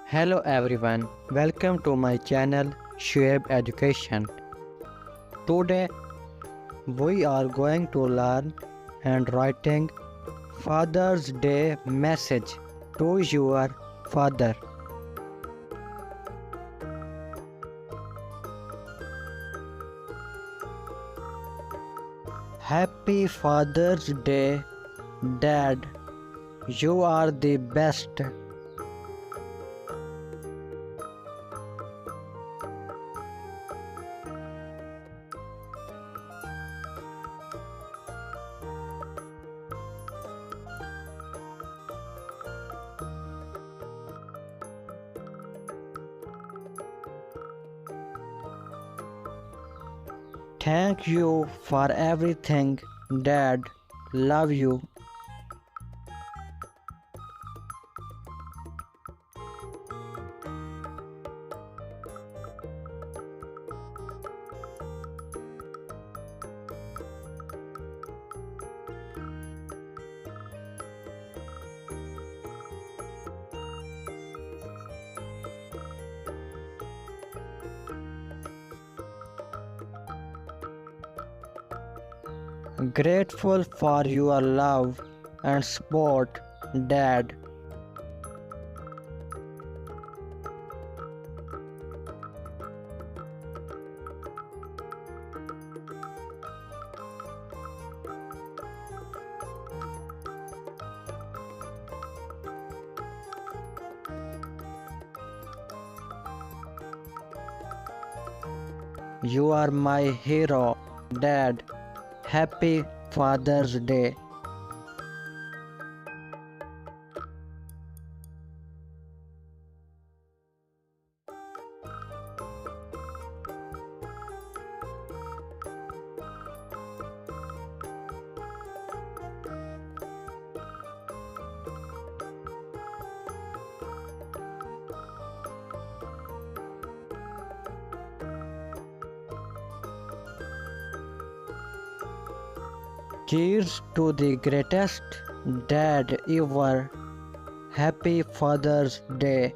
Hello everyone, welcome to my channel Shoaib Education. Today we are going to learn and writing Father's Day message to your father. Happy Father's Day, Dad. You are the best. Thank you for everything, Dad. Love you. Grateful for your love and support, Dad. You are my hero, Dad. Happy Father's Day. Cheers to the greatest dad ever. Happy Father's Day.